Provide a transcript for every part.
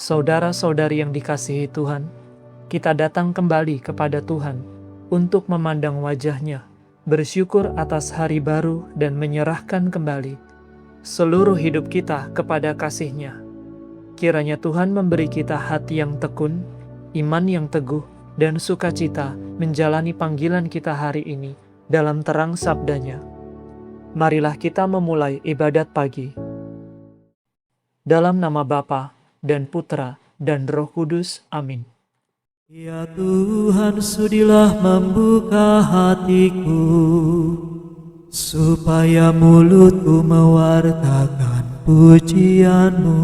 Saudara-saudari yang dikasihi Tuhan, kita datang kembali kepada Tuhan untuk memandang wajah-Nya, bersyukur atas hari baru dan menyerahkan kembali seluruh hidup kita kepada kasih-Nya. Kiranya Tuhan memberi kita hati yang tekun, iman yang teguh, dan sukacita menjalani panggilan kita hari ini dalam terang sabda-Nya. Marilah kita memulai ibadat pagi. Dalam nama Bapa dan Putra dan Roh Kudus. Amin. Ya Tuhan, sudilah membuka hatiku, supaya mulutku mewartakan pujian-Mu.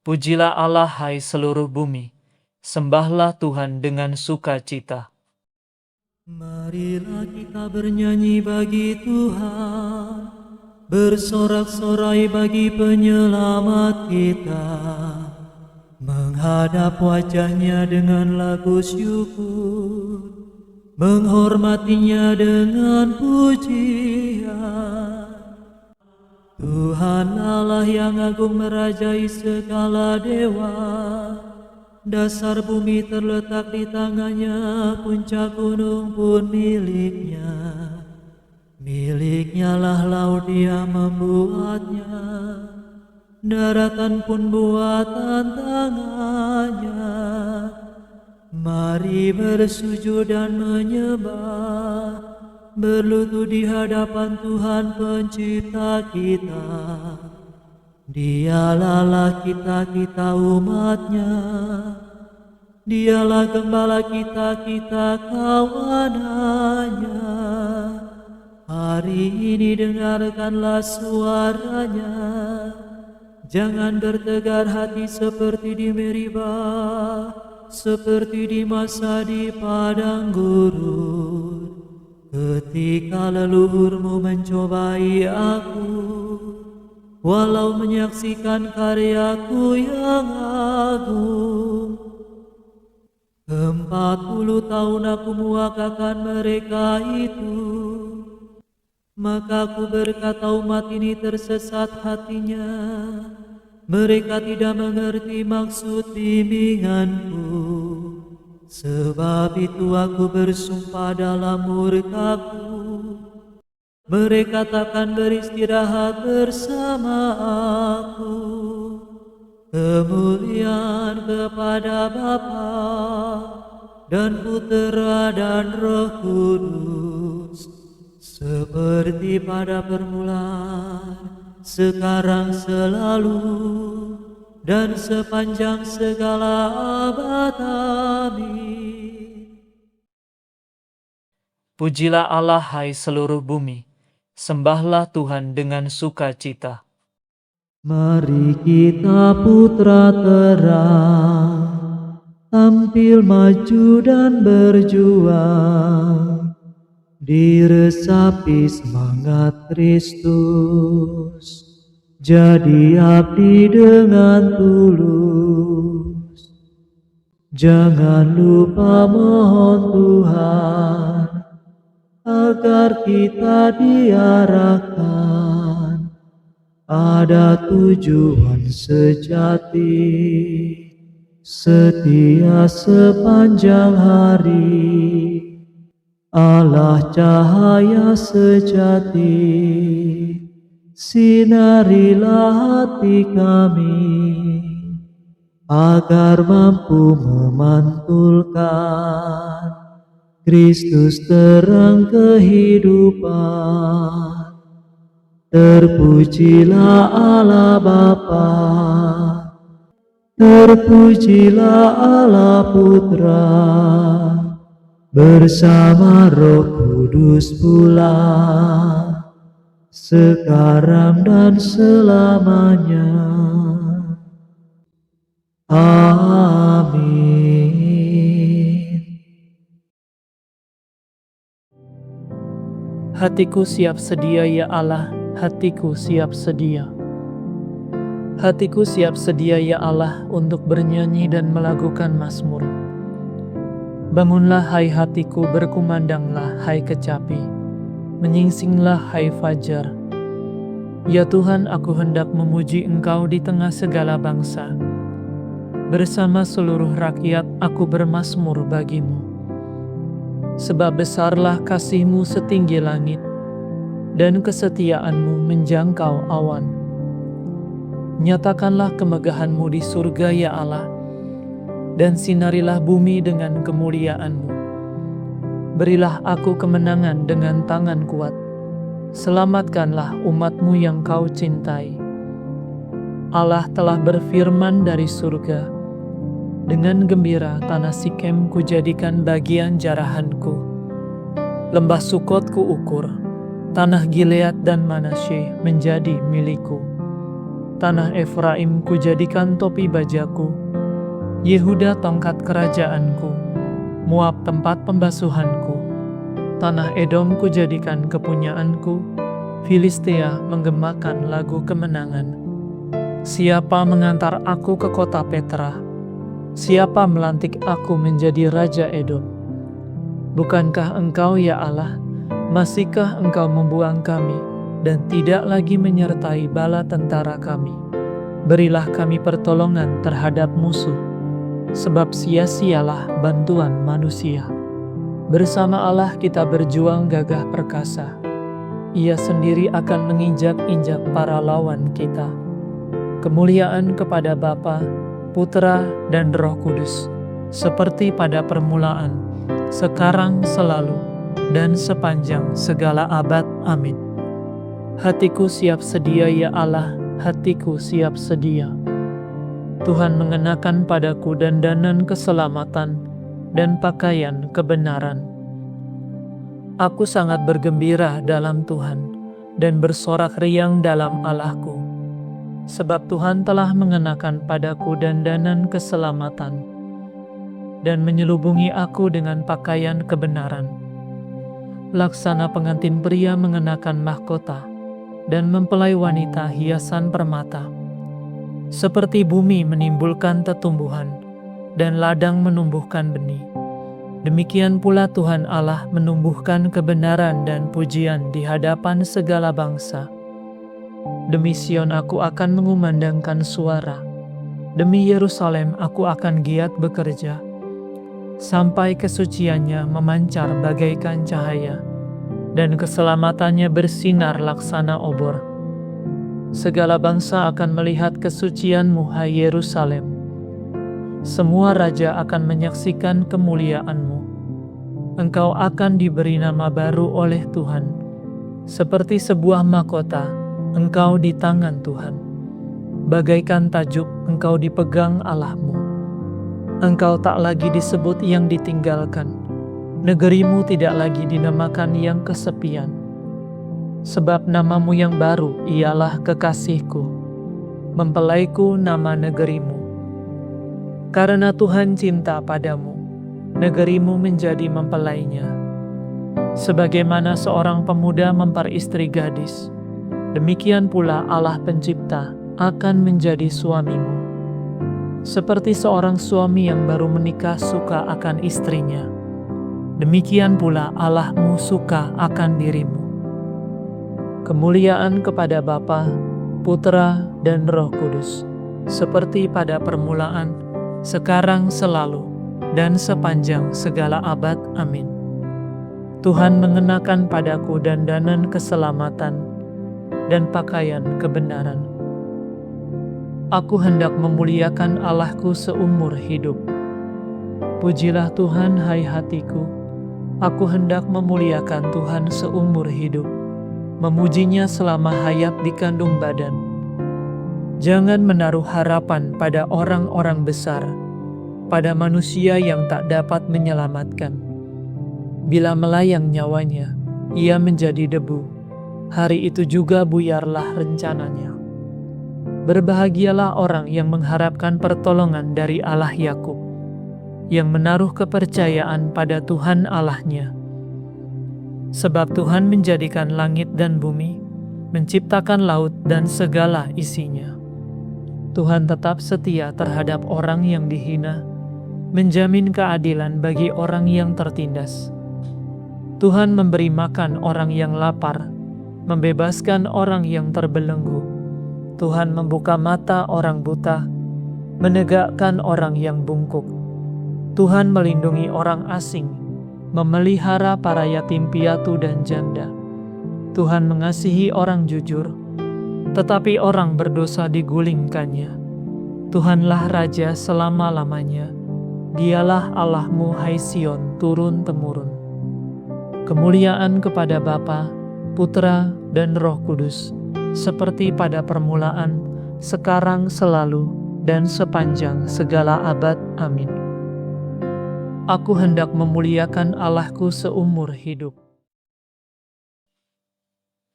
Pujilah Allah, hai seluruh bumi, sembahlah Tuhan dengan sukacita. Marilah kita bernyanyi bagi Tuhan, bersorak-sorai bagi penyelamat kita, menghadap wajah-Nya dengan lagu syukur, menghormati-Nya dengan pujian. Tuhan Allah yang agung merajai segala dewa, dasar bumi terletak di tangan-Nya, puncak gunung pun milik-Nya. Milik-Nya lah laut, Dia membuatnya, daratan pun buatan tangan-Nya. Mari bersujud dan menyembah, berlutut di hadapan Tuhan Pencipta kita. Dialah Allah kita, kita umat-Nya. Dialah gembala kita, kita kawanan-Nya. Hari ini dengarkanlah suara-Nya. Jangan bertegar hati seperti di Meribah, seperti di masa di padang gurun, ketika leluhurmu mencobai aku, walau menyaksikan karyaku yang agung. 40 tahun aku muakakan mereka itu, maka aku berkata umat ini tersesat hatinya. Mereka tidak mengerti maksud bimbinganku. Sebab itu aku bersumpah dalam murkaku, mereka takkan beristirahat bersama aku. Kemuliaan kepada Bapa dan Putera dan Roh Kudus, seperti pada permulaan, sekarang, selalu, dan sepanjang segala abad. Amin. Pujilah Allah, hai seluruh bumi, sembahlah Tuhan dengan sukacita. Mari kita putra terang, tampil maju dan berjuang, diresapi semangat Kristus, jadi abdi dengan tulus. Jangan lupa mohon Tuhan, agar kita diarahkan ada tujuan sejati, setia sepanjang hari. Allah cahaya sejati, sinarilah hati kami, agar mampu memantulkan Kristus terang kehidupan. Terpujilah Allah Bapa, terpujilah Allah Putra, bersama Roh Kudus pula, sekarang dan selamanya. Amin. Hatiku siap sedia ya Allah, hatiku siap sedia. Hatiku siap sedia ya Allah untuk bernyanyi dan melakukan mazmur. Bangunlah hai hatiku, berkumandanglah hai kecapi, menyingsinglah hai fajar. Ya Tuhan, aku hendak memuji Engkau di tengah segala bangsa. Bersama seluruh rakyat aku bermazmur bagimu. Sebab besarlah kasih-Mu setinggi langit, dan kesetiaan-Mu menjangkau awan. Nyatakanlah kemegahan-Mu di surga ya Allah, dan sinarilah bumi dengan kemuliaan-Mu. Berilah aku kemenangan dengan tangan kuat. Selamatkanlah umat-Mu yang Kau cintai. Allah telah berfirman dari surga, dengan gembira tanah Sikem kujadikan bagian jarahanku. Lembah Sukot kuukur, tanah Gilead dan Manasye menjadi milikku. Tanah Efraim kujadikan topi bajaku, Yehuda tongkat kerajaanku, Moab tempat pembasuhanku. Tanah Edom kujadikan kepunyaanku, Filistia menggemakan lagu kemenangan. Siapa mengantar aku ke kota Petra? Siapa melantik aku menjadi Raja Edom? Bukankah Engkau ya Allah, masihkah Engkau membuang kami, dan tidak lagi menyertai bala tentara kami? Berilah kami pertolongan terhadap musuh, sebab sia-sialah bantuan manusia. Bersama Allah kita berjuang gagah perkasa. Ia sendiri akan menginjak-injak para lawan kita. Kemuliaan kepada Bapa, Putra, dan Roh Kudus, seperti pada permulaan, sekarang, selalu, dan sepanjang segala abad. Amin. Hatiku siap sedia ya Allah, hatiku siap sedia. Tuhan mengenakan padaku dandanan keselamatan dan pakaian kebenaran. Aku sangat bergembira dalam Tuhan dan bersorak riang dalam Allahku, sebab Tuhan telah mengenakan padaku dandanan keselamatan dan menyelubungi aku dengan pakaian kebenaran. Laksana pengantin pria mengenakan mahkota dan mempelai wanita hiasan permata. Seperti bumi menimbulkan tetumbuhan dan ladang menumbuhkan benih, demikian pula Tuhan Allah menumbuhkan kebenaran dan pujian di hadapan segala bangsa. Demi Sion aku akan mengumandangkan suara, demi Yerusalem aku akan giat bekerja, sampai kesuciannya memancar bagaikan cahaya, dan keselamatannya bersinar laksana obor. Segala bangsa akan melihat kesucian-Mu, hai Yerusalem. Semua raja akan menyaksikan kemuliaan-Mu. Engkau akan diberi nama baru oleh Tuhan, seperti sebuah mahkota, Engkau di tangan Tuhan. Bagaikan tajuk, Engkau dipegang Allah-Mu. Engkau tak lagi disebut yang ditinggalkan. Negerimu tidak lagi dinamakan yang kesepian. Sebab namamu yang baru ialah kekasihku, mempelaiku nama negerimu. Karena Tuhan cinta padamu, negerimu menjadi mempelainya. Sebagaimana seorang pemuda memperistri gadis, demikian pula Allah Pencipta akan menjadi suamimu. Seperti seorang suami yang baru menikah suka akan istrinya, demikian pula Allah-Mu suka akan dirimu. Kemuliaan kepada Bapa, Putra, dan Roh Kudus, seperti pada permulaan, sekarang, selalu, dan sepanjang segala abad. Amin. Tuhan mengenakan padaku dandanan keselamatan dan pakaian kebenaran. Aku hendak memuliakan Allahku seumur hidup. Pujilah Tuhan, hai hatiku. Aku hendak memuliakan Tuhan seumur hidup, memujinya selama hayat di kandung badan. Jangan menaruh harapan pada orang-orang besar, pada manusia yang tak dapat menyelamatkan. Bila melayang nyawanya, ia menjadi debu. Hari itu juga buyarlah rencananya. Berbahagialah orang yang mengharapkan pertolongan dari Allah Yakub, yang menaruh kepercayaan pada Tuhan Allahnya. Sebab Tuhan menjadikan langit dan bumi, menciptakan laut dan segala isinya. Tuhan tetap setia terhadap orang yang dihina, menjamin keadilan bagi orang yang tertindas. Tuhan memberi makan orang yang lapar, membebaskan orang yang terbelenggu. Tuhan membuka mata orang buta, menegakkan orang yang bungkuk. Tuhan melindungi orang asing, memelihara para yatim piatu dan janda. Tuhan mengasihi orang jujur, tetapi orang berdosa digulingkannya. Tuhanlah Raja selama-lamanya. Dialah Allahmu, hai Sion, turun-temurun. Kemuliaan kepada Bapa, Putra, dan Roh Kudus, seperti pada permulaan, sekarang, selalu, dan sepanjang segala abad. Amin. Aku hendak memuliakan Allahku seumur hidup.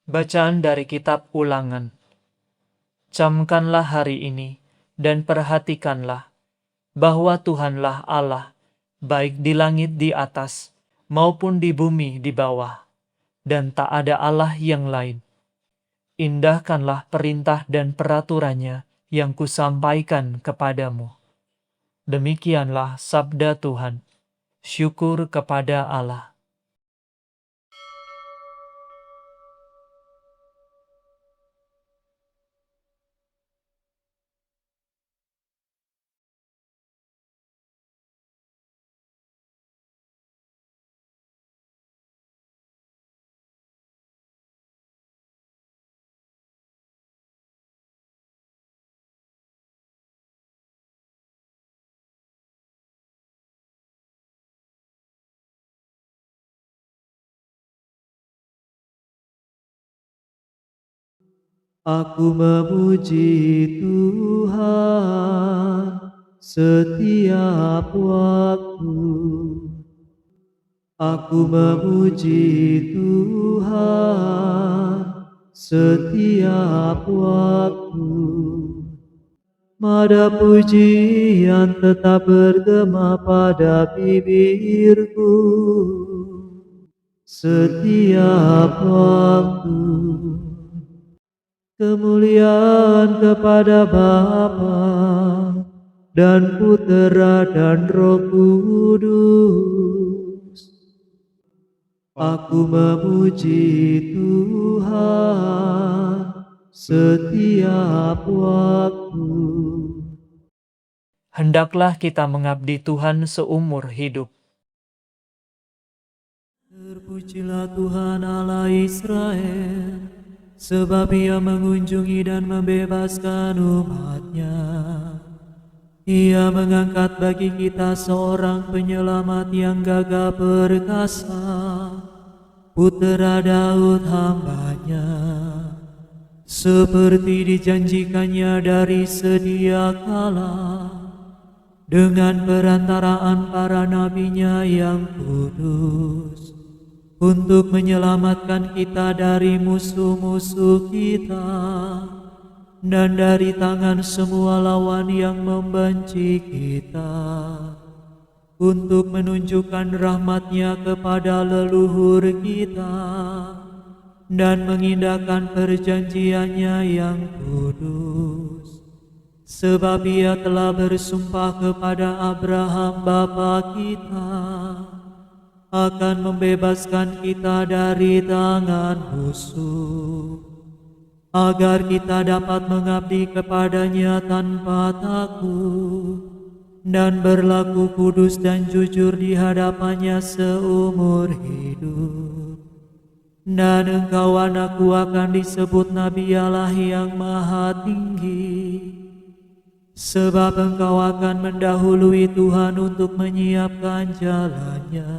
Bacaan dari Kitab Ulangan. Camkanlah hari ini, dan perhatikanlah, bahwa Tuhanlah Allah, baik di langit di atas, maupun di bumi di bawah, dan tak ada Allah yang lain. Indahkanlah perintah dan peraturannya yang kusampaikan kepadamu. Demikianlah sabda Tuhan. Syukur kepada Allah. Aku memuji Tuhan setiap waktu. Aku memuji Tuhan setiap waktu. Nada pujian tetap bergema pada bibirku setiap waktu. Kemuliaan kepada Bapa dan Putera dan Roh Kudus. Aku memuji Tuhan setiap waktu. Hendaklah kita mengabdi Tuhan seumur hidup. Terpujilah Tuhan Allah Israel, sebab Ia mengunjungi dan membebaskan umat-Nya. Ia mengangkat bagi kita seorang penyelamat yang gagah perkasa, Putera Daud hamba-Nya. Seperti dijanjikannya dari sedia kala, dengan perantaraan para nabi-Nya yang kudus, untuk menyelamatkan kita dari musuh-musuh kita dan dari tangan semua lawan yang membenci kita, untuk menunjukkan rahmat-Nya kepada leluhur kita dan mengindahkan perjanjian-Nya yang kudus. Sebab Ia telah bersumpah kepada Abraham bapa kita akan membebaskan kita dari tangan musuh, agar kita dapat mengabdi kepada-Nya tanpa takut dan berlaku kudus dan jujur di hadapan-Nya seumur hidup. Dan engkau, anakku, akan disebut Nabi Allah yang Maha Tinggi, sebab engkau akan mendahului Tuhan untuk menyiapkan jalan-Nya,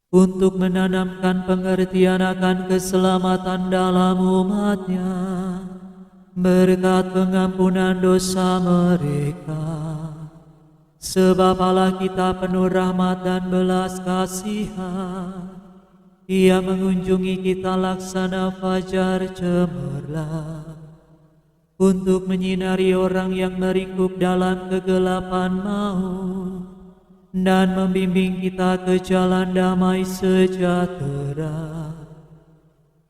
untuk menanamkan pengertian akan keselamatan dalam umat-Nya, berkat pengampunan dosa mereka. Sebab Allah kita penuh rahmat dan belas kasihan. Ia mengunjungi kita laksana fajar cemerlang, untuk menyinari orang yang meringkuk dalam kegelapan maut, dan membimbing kita ke jalan damai sejahtera.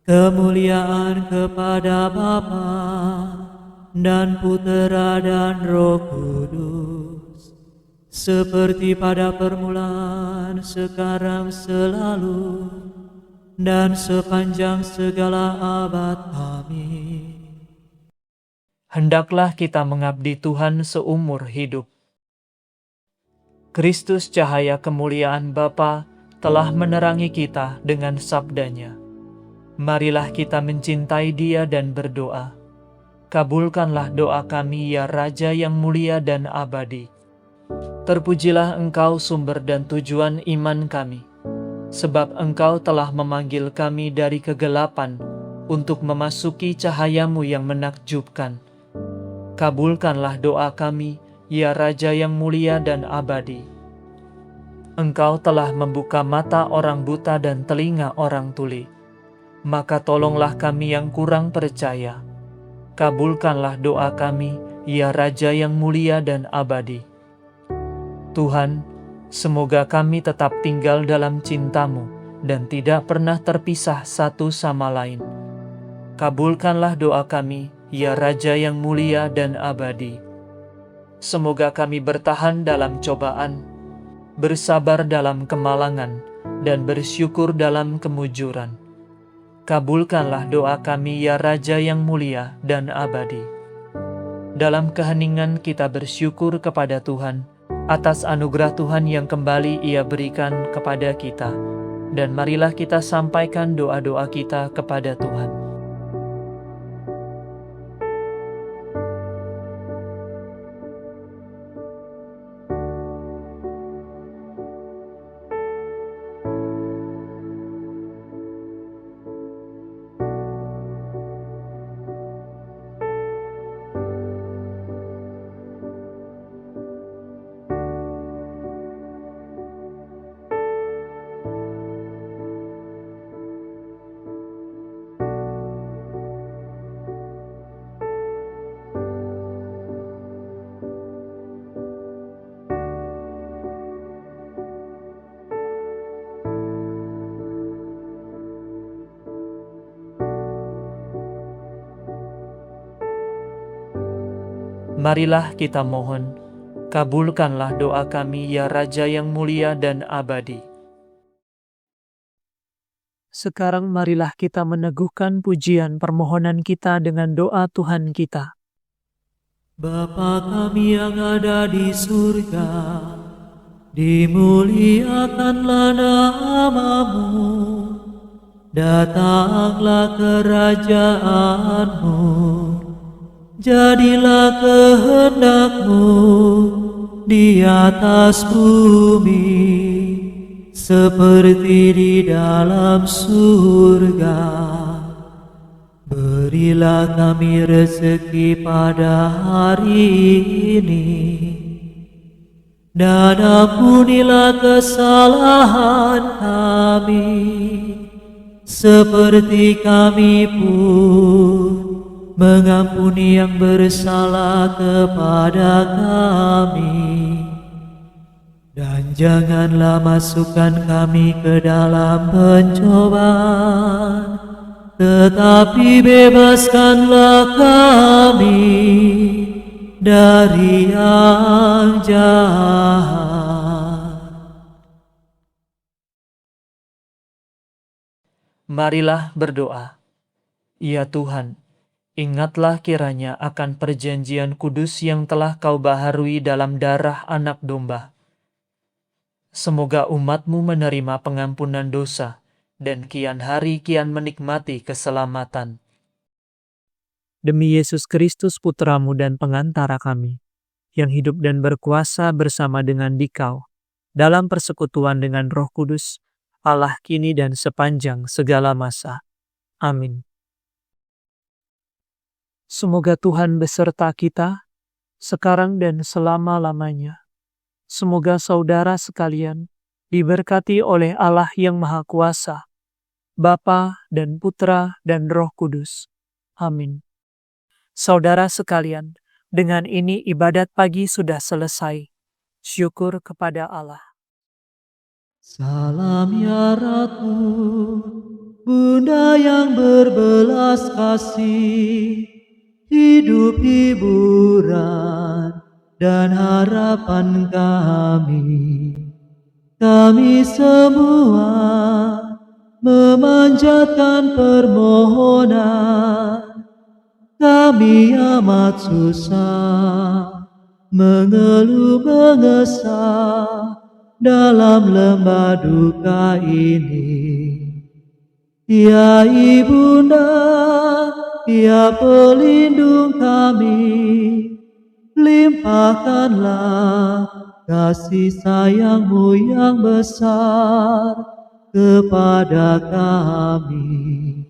Kemuliaan kepada Bapa dan Putera dan Roh Kudus, seperti pada permulaan, sekarang, selalu, dan sepanjang segala abad. Amin. Hendaklah kita mengabdi Tuhan seumur hidup. Kristus cahaya kemuliaan Bapa telah menerangi kita dengan sabdanya. Marilah kita mencintai Dia dan berdoa. Kabulkanlah doa kami ya Raja yang mulia dan abadi. Terpujilah Engkau sumber dan tujuan iman kami, sebab Engkau telah memanggil kami dari kegelapan untuk memasuki cahayamu yang menakjubkan. Kabulkanlah doa kami, ya Raja yang mulia dan abadi. Engkau telah membuka mata orang buta dan telinga orang tuli. Maka tolonglah kami yang kurang percaya. Kabulkanlah doa kami, ya Raja yang mulia dan abadi. Tuhan, semoga kami tetap tinggal dalam cinta-Mu dan tidak pernah terpisah satu sama lain. Kabulkanlah doa kami, ya Raja yang mulia dan abadi. Semoga kami bertahan dalam cobaan, bersabar dalam kemalangan, dan bersyukur dalam kemujuran. Kabulkanlah doa kami ya Raja yang mulia dan abadi. Dalam keheningan kita bersyukur kepada Tuhan atas anugerah Tuhan yang kembali Ia berikan kepada kita. Dan marilah kita sampaikan doa-doa kita kepada Tuhan. Marilah kita mohon, kabulkanlah doa kami ya Raja yang mulia dan abadi. Sekarang marilah kita meneguhkan pujian permohonan kita dengan doa Tuhan kita. Bapa kami yang ada di surga, dimuliakanlah nama-Mu, datanglah kerajaan-Mu, jadilah kehendak-Mu di atas bumi, seperti di dalam surga. Berilah kami rezeki pada hari ini, dan ampunilah kesalahan kami, seperti kami pun mengampuni yang bersalah kepada kami. Dan janganlah masukkan kami ke dalam pencobaan, tetapi bebaskanlah kami dari yang jahat. Marilah berdoa. Ya Tuhan, ingatlah kiranya akan perjanjian kudus yang telah Kau baharui dalam darah anak domba. Semoga umat-Mu menerima pengampunan dosa, dan kian hari kian menikmati keselamatan. Demi Yesus Kristus Putra-Mu dan pengantara kami, yang hidup dan berkuasa bersama dengan Dikau, dalam persekutuan dengan Roh Kudus, Allah kini dan sepanjang segala masa. Amin. Semoga Tuhan beserta kita, sekarang dan selama-lamanya. Semoga saudara sekalian diberkati oleh Allah yang Maha Kuasa, Bapa dan Putra dan Roh Kudus. Amin. Saudara sekalian, dengan ini ibadat pagi sudah selesai. Syukur kepada Allah. Salam ya Ratu, Bunda yang berbelas kasih, hidup hiburan dan harapan kami. Kami semua memanjatkan permohonan. Kami amat susah, mengeluh mengesah dalam lembah duka ini. Ya Ibunda, ya pelindung kami, limpahkanlah kasih sayang-Mu yang besar kepada kami.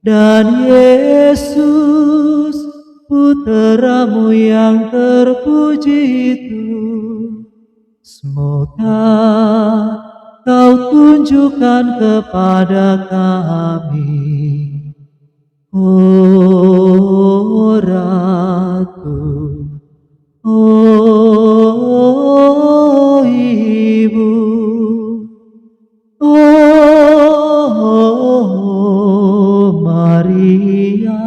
Dan Yesus, Putra-Mu yang terpuji itu, semoga Kau tunjukkan kepada kami, oh Ratu, oh Ibu, oh Maria,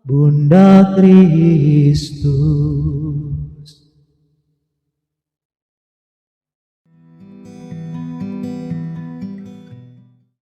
Bunda Kristus.